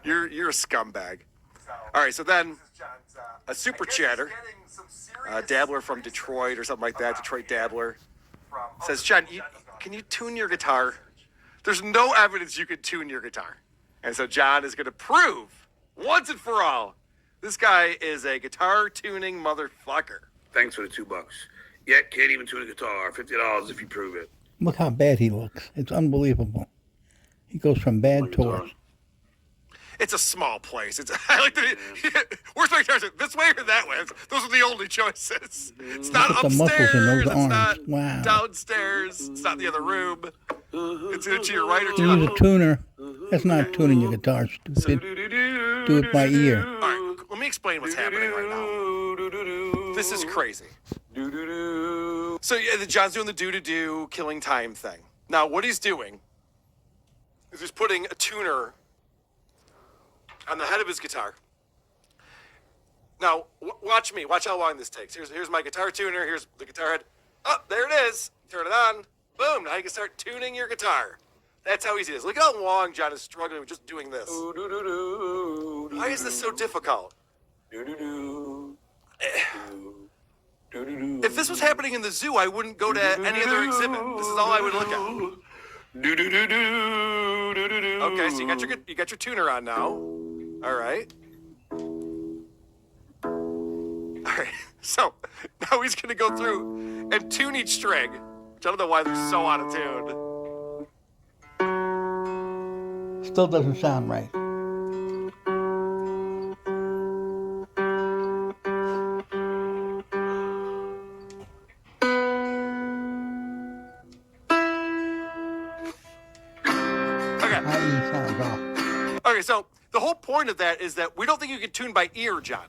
You're a scumbag. All right, so then a super chatter, a dabbler from Detroit or something like that, Detroit dabbler, says, John, can you tune your guitar? There's no evidence you can tune your guitar. And so John is going to prove, once and for all, this guy is a guitar tuning motherfucker. Thanks for the $2. Yet can't even tune a guitar. $50 if you prove it. Look how bad he looks. It's unbelievable. He goes from bad to worse. It's a small place. I like the where's my guitars? This way or that way? Those are the only choices. It's not upstairs. It's not downstairs. It's not in the other room. It's to your right or to Use a tuner. That's not tuning your guitar, stupid. Do it by ear. All right, let me explain what's happening right now. This is crazy. So yeah, John's doing the do-do-do killing time thing. Now what he's doing is he's putting a tuner on the head of his guitar. Now, watch me. Watch how long this takes. Here's my guitar tuner. Here's the guitar head. Oh, there it is. Turn it on. Boom. Now you can start tuning your guitar. That's how easy it is. Look how long John is struggling with just doing this. Why is this so difficult? If this was happening in the zoo, I wouldn't go to any other exhibit. This is all I would look at. Okay, so you got your tuner on now. All right. So now he's gonna go through and tune each string, which I don't know why they're so out of tune. Still doesn't sound right. Okay, so the whole point of that is that we don't think you can tune by ear, John.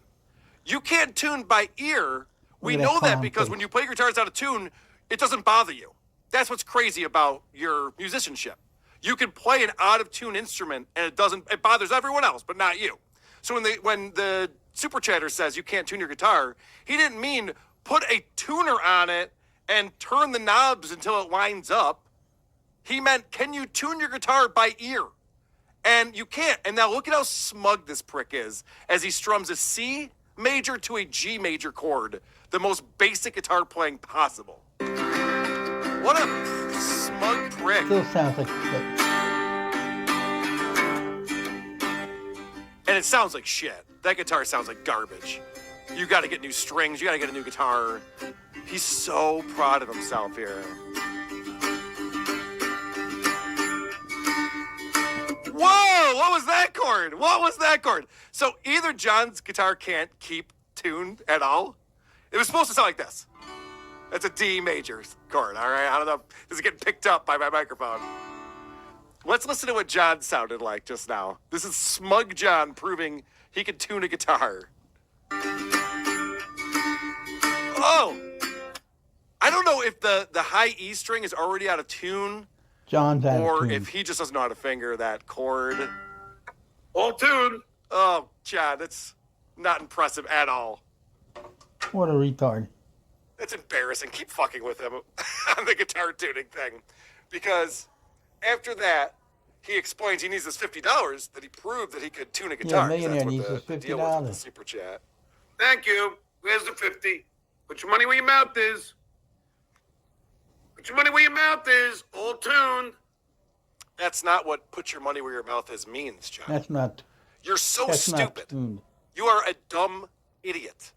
You can't tune by ear. We know that because when you play guitars out of tune, it doesn't bother you. That's what's crazy about your musicianship. You can play an out of tune instrument and it bothers everyone else, but not you. So when the super chatter says you can't tune your guitar, he didn't mean put a tuner on it and turn the knobs until it lines up. He meant, can you tune your guitar by ear? And you can't. And now look at how smug this prick is as he strums a C major to a G major chord, the most basic guitar playing possible. What a smug prick. Still sounds like shit. And it sounds like shit. That guitar sounds like garbage. You got to get new strings. You got to get a new guitar. He's so proud of himself here. Whoa! What was that chord? What was that chord? So either John's guitar can't keep tuned at all. It was supposed to sound like this. That's a D major chord, all right? I don't know if this is getting picked up by my microphone. Let's listen to what John sounded like just now. This is smug John proving he can tune a guitar. Oh! I don't know if the high E string is already out of tune. John's out of tune. Or if he just doesn't know how to finger that chord. All tuned. Oh, John, that's not impressive at all. What a retard. That's embarrassing. Keep fucking with him on the guitar tuning thing. Because after that, he explains he needs this $50 that he proved that he could tune a guitar. Yeah, millionaire needs this $50. Deal was with the super chat. Thank you. Where's the 50? Put your money where your mouth is. Put your money where your mouth is. All tuned. That's not what "put your money where your mouth is" means, John. That's not. You're so that's stupid. Not tuned. You are a dumb idiot.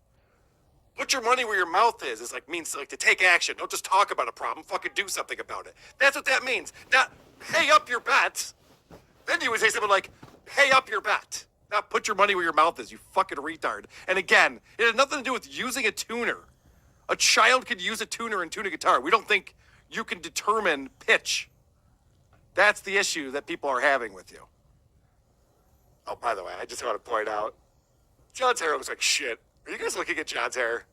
Put your money where your mouth is means to take action. Don't just talk about a problem. Fucking do something about it. That's what that means. Not pay up your bet. Then you would say something like, pay up your bet. Not put your money where your mouth is, you fucking retard. And again, it had nothing to do with using a tuner. A child could use a tuner and tune a guitar. We don't think you can determine pitch. That's the issue that people are having with you. Oh, by the way, I just want to point out, John's hair looks like shit. Are you guys looking at John's hair?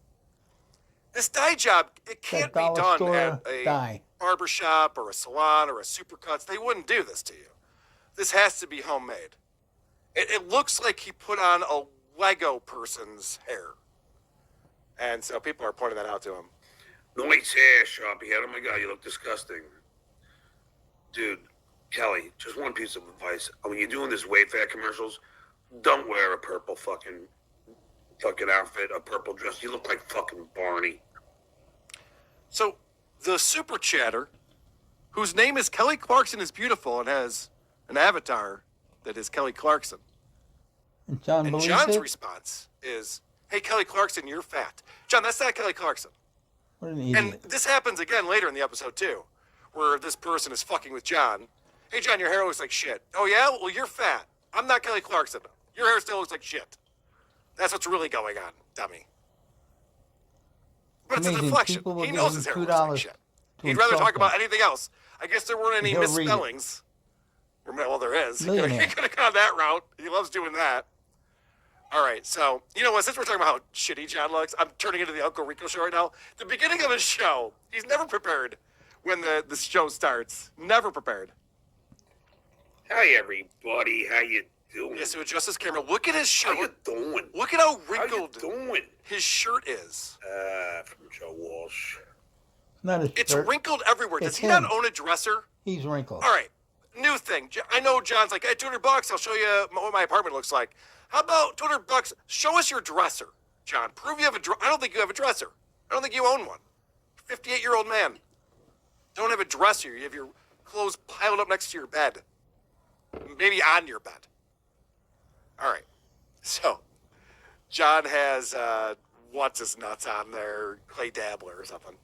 This dye job, it can't be done at a barbershop or a salon or a Supercuts. They wouldn't do this to you. This has to be homemade. It looks like he put on a Lego person's hair. And so people are pointing that out to him. Nice hair, Sharpie head. Oh my God, you look disgusting. Dude, Kelly, just one piece of advice. When you're doing this Wayfair commercials, Don't wear a purple fucking outfit, a purple dress. You look like fucking Barney. So, the super chatter, whose name is Kelly Clarkson, is beautiful and has an avatar that is Kelly Clarkson. And John And believes John's it? response is, "Hey, Kelly Clarkson, you're fat." John, that's not Kelly Clarkson. What an idiot. And this happens again later in the episode, too, where this person is fucking with John. "Hey, John, your hair looks like shit." "Oh, yeah? Well, you're fat. I'm not Kelly Clarkson. Your hair still looks like shit." That's what's really going on, dummy. But it's a Amazing. deflection. People will He give knows him his hair $2 looks like shit. to He'd rather insult talk about him. anything else. I guess there weren't any He'll read it. misspellings. Well, there is. He Millionaire. could have gone that route. He loves doing that. All right, so, you know what? Since we're talking about how shitty John looks, I'm turning into the Uncle Rico show right now. The beginning of his show, he's never prepared when the show starts. Never prepared. Hey, everybody. How you doing? Yes, to adjust his camera. Look at his How shirt. you doing? Look at how How you wrinkled doing? his shirt is. From Joe Walsh. Not his It's shirt. wrinkled everywhere. Does It's he not him. own a dresser? He's wrinkled. All right, new thing. I know John's like, "Hey, $200. I'll show you what my apartment looks like." How about $200? Show us your dresser, John. Prove you have a I don't think you have a dresser. I don't think you own one. 58-year-old man. Don't have a dresser. You have your clothes piled up next to your bed. Maybe on your bed. All right. So, John has, what's his nuts on there? Clay Dabbler or something.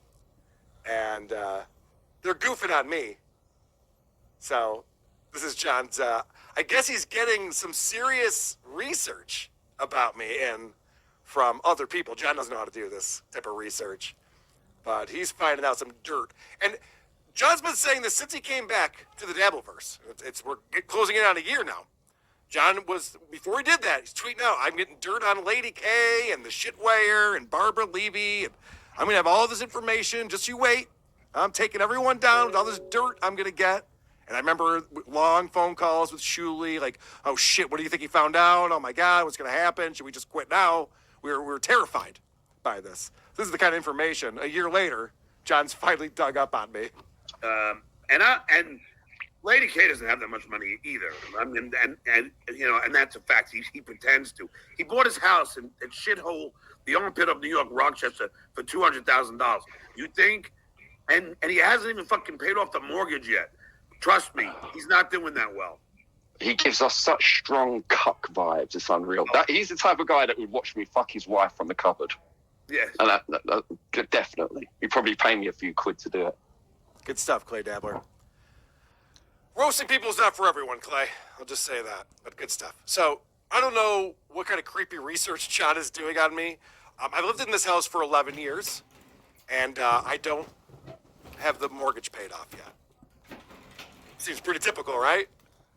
And they're goofing on me. So, this is John's, I guess he's getting some serious research about me and from other people. John doesn't know how to do this type of research, but he's finding out some dirt. And John's been saying this since he came back to the Dabbleverse. We're closing in on a year now. John was, before he did that, he's tweeting out, "I'm getting dirt on Lady K and the Shitwire and Barbara Levy, and I'm going to have all this information. Just you wait. I'm taking everyone down with all this dirt I'm going to get." And I remember long phone calls with Shuley, like, "Oh shit, what do you think he found out? Oh my God, what's going to happen? Should we just quit now?" We were terrified by this. This is the kind of information. A year later, John's finally dug up on me. And Lady K doesn't have that much money either. I mean, and you know, and that's a fact. He pretends to. He bought his house in shithole, the armpit of New York, Rochester, for $200,000. You think? And he hasn't even fucking paid off the mortgage yet. Trust me, he's not doing that well. He gives us such strong cuck vibes. It's unreal. He's the type of guy that would watch me fuck his wife from the cupboard. Yeah. And that definitely. He'd probably pay me a few quid to do it. Good stuff, Clay Dabbler. Roasting people is not for everyone, Clay. I'll just say that, but good stuff. So, I don't know what kind of creepy research John is doing on me. I lived in this house for 11 years, and I don't have the mortgage paid off yet. Seems pretty typical, right?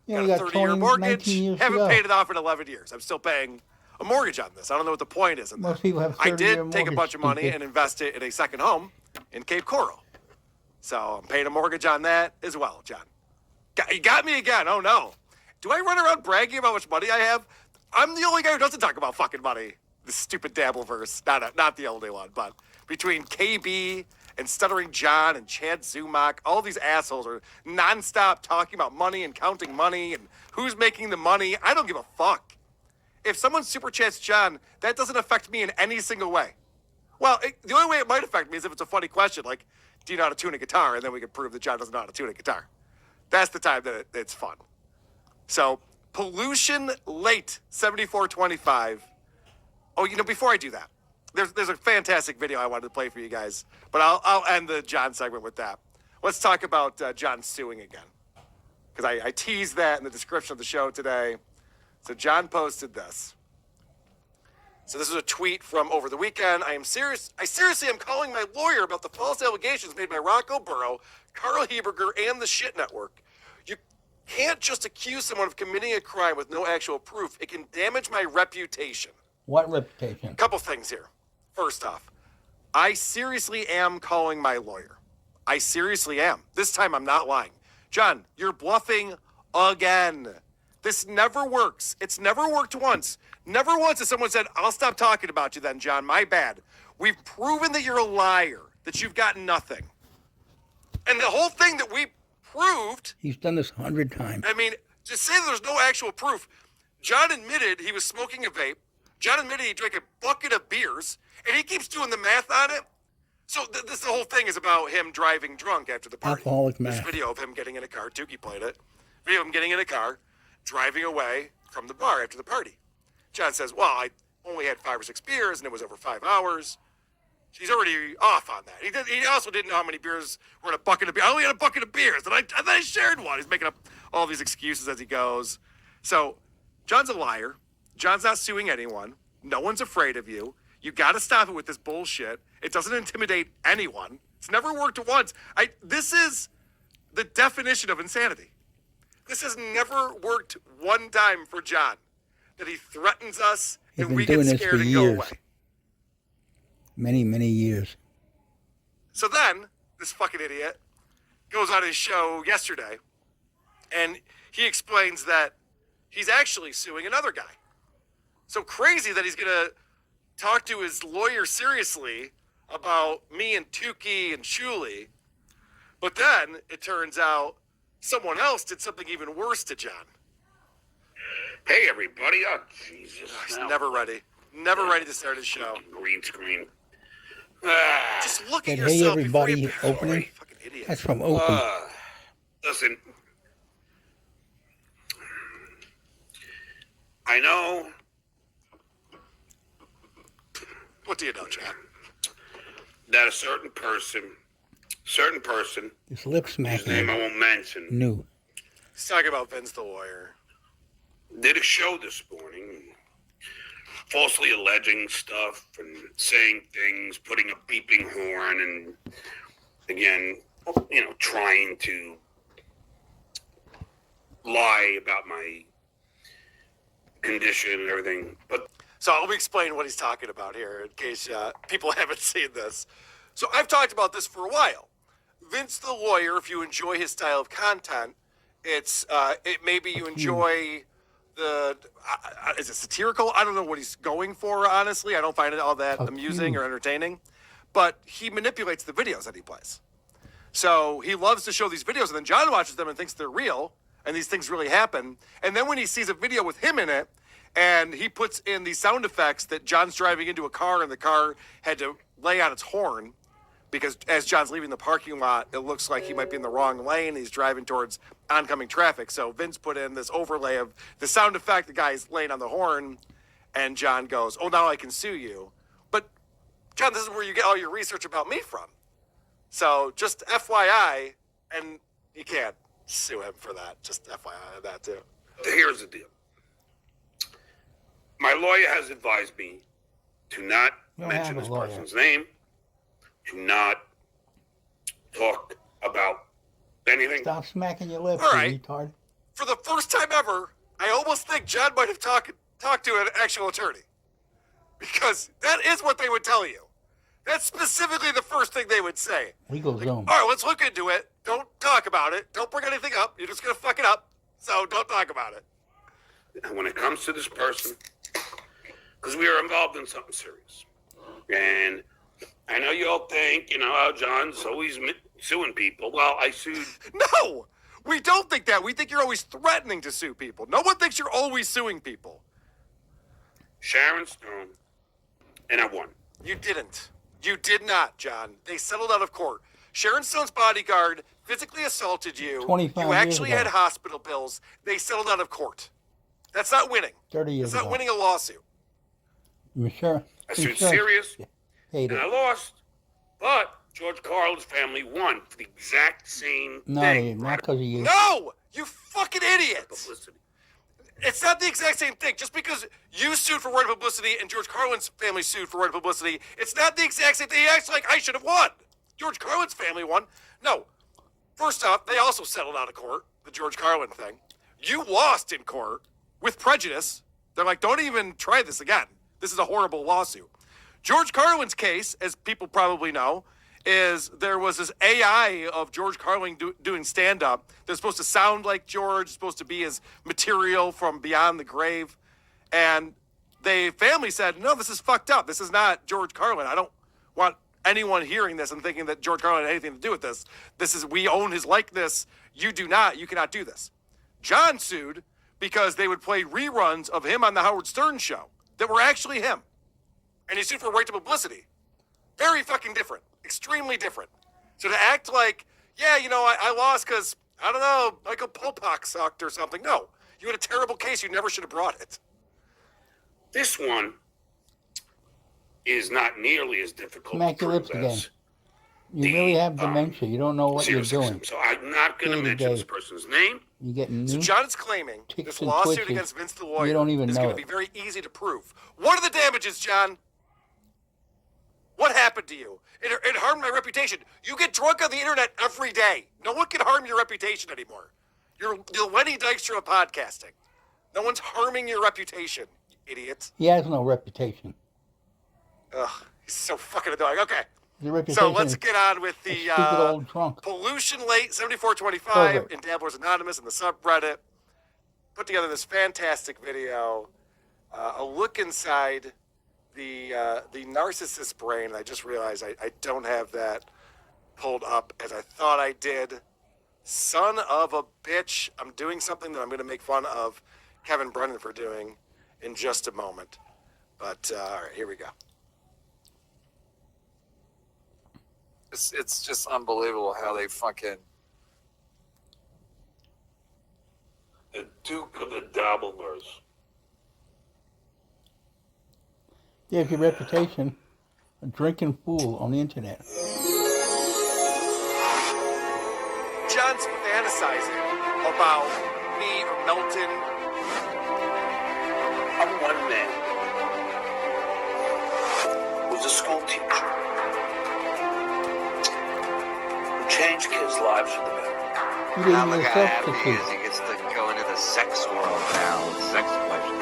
Yeah, you got got a 30-year 20, mortgage, 19 years to haven't go. paid it off in 11 years. I'm still paying a mortgage on this. I don't know what the point is in that. Most people have I 30-year did take a mortgage, bunch of money stupid. and invest it in a second home in Cape Coral. So I'm paying a mortgage on that as well, John. You got me again. Oh, no. Do I run around bragging about how much money I have? I'm the only guy who doesn't talk about fucking money. This stupid Dabbleverse. Not the only one, but between KB and Stuttering John and Chad Zumach, all these assholes are nonstop talking about money and counting money and who's making the money. I don't give a fuck. If someone super chats John, that doesn't affect me in any single way. Well, the only way it might affect me is if it's a funny question, like, "Do you know how to tune a guitar?" And then we can prove that John doesn't know how to tune a guitar. That's the time that it's fun. So, Pollution Late 7425. Oh, before I do that, there's a fantastic video I wanted to play for you guys, but I'll end the John segment with that. Let's talk about John suing again, because I teased that in the description of the show today. So John posted this. So this is a tweet from over the weekend. I seriously am calling my lawyer about the false allegations made by Rocco Burrow, Carl Heberger, and the Shit Network. You can't just accuse someone of committing a crime with no actual proof. It can damage my reputation. What reputation? Couple things here. First off, I seriously am calling my lawyer. I seriously am. This time I'm not lying. John, you're bluffing again. This never works. It's never worked once. Never once has someone said, "I'll stop talking about you then, John. My bad." We've proven that you're a liar, that you've got nothing. And the whole thing that we proved, He's done this 100 times. I mean, to say that there's no actual proof, John admitted he was smoking a vape. John admitted he drank a bucket of beers, and he keeps doing the math on it. So this the whole thing is about him driving drunk after the party. Alcoholic There's math. video of him getting in a car. Tukey played it. Video of him getting in a car, driving away from the bar after the party. John says, well, I only had 5 or 6 beers, and it was over 5 hours. He's already off on that. He also didn't know how many beers were in a bucket of beer. I only had a bucket of beers, and I thought I shared one. He's making up all these excuses as he goes. So John's a liar. John's not suing anyone. No one's afraid of you. You got to stop it with this bullshit. It doesn't intimidate anyone. It's never worked once. This is the definition of insanity. This has never worked one time for John. That he threatens us He's and been we doing get this scared for and go years. away. Many, many years. So then, this fucking idiot goes on his show yesterday, and he explains that he's actually suing another guy. So crazy that he's going to talk to his lawyer seriously about me and Tukey and Shuli. But then, it turns out, someone else did something even worse to John. Hey, everybody. Oh, Jesus. He's Now, never ready. Never ready to start his show. green screen. Just look at That Hey yourself before Everybody you... opening? Fucking idiot. That's from Oakland. Listen. I know What do you know, John? that a certain person, This lip whose name smacking. I won't mention, New. He's talking about Vince the lawyer. did a show this morning, falsely alleging stuff and saying things, putting a beeping horn, and again, trying to lie about my condition and everything. But So let me explain what he's talking about here in case people haven't seen this. So I've talked about this for a while. Vince the lawyer, if you enjoy his style of content, maybe you enjoy the is it satirical? I don't know what he's going for, honestly. I don't find it all that amusing or entertaining. But he manipulates the videos that he plays. So he loves to show these videos, and then John watches them and thinks they're real, and these things really happen. And then when he sees a video with him in it, and he puts in these sound effects that John's driving into a car, and the car had to lay on its horn, because as John's leaving the parking lot, it looks like he might be in the wrong lane. He's driving towards oncoming traffic. So Vince put in this overlay of the sound effect, the guy's laying on the horn, and John goes, oh, now I can sue you. But, John, this is where you get all your research about me from. So just FYI, and you can't sue him for that. Just FYI on that, too. here's the deal. My lawyer has advised me to not You don't mention have a this lawyer. person's name, to not talk about anything. Stop smacking your lips, All you right. retard. For the first time ever, I almost think John might have talked to an actual attorney. Because that is what they would tell you. That's specifically the first thing they would say. Legal zone. All right, let's look into it. Don't talk about it. Don't bring anything up. You're just going to fuck it up. So don't talk about it. And when it comes to this person, because we are involved in something serious. And I know you all think, oh, John's always suing people. Well, I sued. No, we don't think that. We think you're always threatening to sue people. No one thinks you're always suing people. Sharon Stone, and I won. You didn't. You did not, John. They settled out of court. Sharon Stone's bodyguard physically assaulted you. 25 You years actually ago. had hospital bills. They settled out of court. That's not winning. 30 years That's not ago. winning a lawsuit. You sure? I You sued sure? Sirius, Hate and I it. lost. But George Carlin's family won for the exact same No, thing. not because of you. No! You fucking idiot! Publicity. It's not the exact same thing. Just because you sued for right publicity and George Carlin's family sued for right publicity, it's not the exact same thing. He acts like I should have won. George Carlin's family won. No. First off, they also settled out of court, the George Carlin thing. You lost in court with prejudice. They're like, don't even try this again. This is a horrible lawsuit. George Carlin's case, as people probably know, is there was this AI of George Carlin doing stand-up that's supposed to sound like George, supposed to be his material from beyond the grave. And the family said, no, this is fucked up. This is not George Carlin. I don't want anyone hearing this and thinking that George Carlin had anything to do with this. We own his likeness. You do not. You cannot do this. John sued because they would play reruns of him on the Howard Stern show that were actually him. And he's sued for right to publicity. Very fucking different. Extremely different. So to act like, yeah, you know, I lost because, I don't know, Michael Polpak sucked or something. No. You had a terrible case. You never should have brought it. This one is not nearly as difficult Smack to your lips prove again. as You really have dementia. You don't know what you're serious doing. exam. So I'm not going to mention this person's name. You're getting So new. John is claiming Ticks this and lawsuit twitches. against Vince the lawyer You don't even is know going to it. be very easy to prove. What are the damages, John? What happened to you? It harmed my reputation. You get drunk on the internet every day. No one can harm your reputation anymore. You're the Lenny Dykstra of podcasting. No one's harming your reputation, you idiot. He has no reputation. Ugh, he's so fucking annoying. Okay, His reputation so let's is get on with a the stupid old drunk. Pollution Late 7425 Pervert. in Dabblers Anonymous in the subreddit. Put together this fantastic video, a look inside the narcissist brain. I just realized I don't have that pulled up as I thought I did. Son of a bitch. I'm doing something that I'm going to make fun of Kevin Brennan for doing in just a moment. But, all right, here we go. It's just unbelievable how they fucking. The Duke of the Dabblers. There's your reputation. A drinking fool on the internet. John's fantasizing about me or Melton. I'm one man who's a school teacher who changed kids' lives for the better. You didn't Now even look how happy he substitute. is. He gets to go into the sex world now with sex pleasure.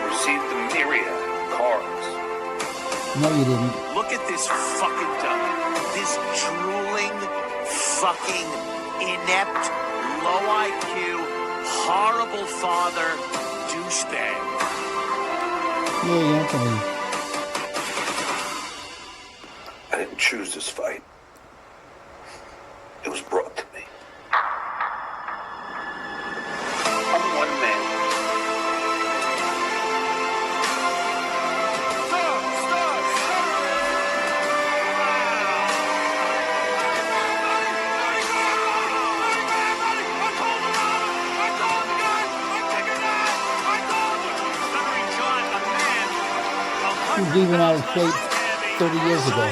Received the myriad cards. No, you didn't. Look at this fucking dummy. This drooling, fucking inept, low IQ, horrible father, douchebag. Yeah, Anthony. I didn't choose this fight. It was brought to me. I'm one man. He was even out of shape 30 years ago.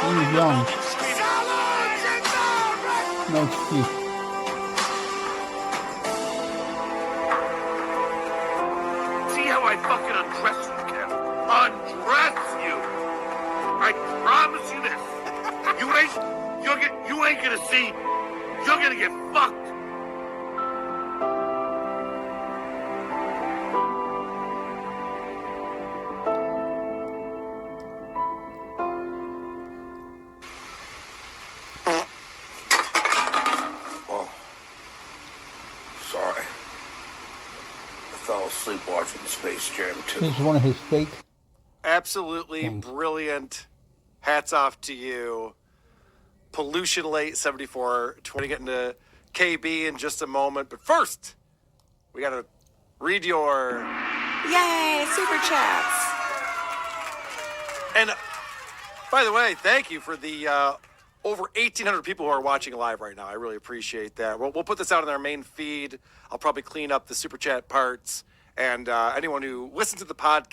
He was young. No excuse. See how I fucking undress you, Kev? Undress you! I promise you this. You ain't gonna see. You're gonna get fucked. Oh, sorry. I fell asleep watching Space Jam 2. This is one of his fake. Absolutely Thanks. brilliant. Hats off to you. Pollution Late 74. 20 get into KB in just a moment. But first, we got to read your. Yay, super chats. And by the way, thank you for the over 1,800 people who are watching live right now. I really appreciate that. We'll put this out on our main feed. I'll probably clean up the super chat parts. And anyone who listens to the podcast,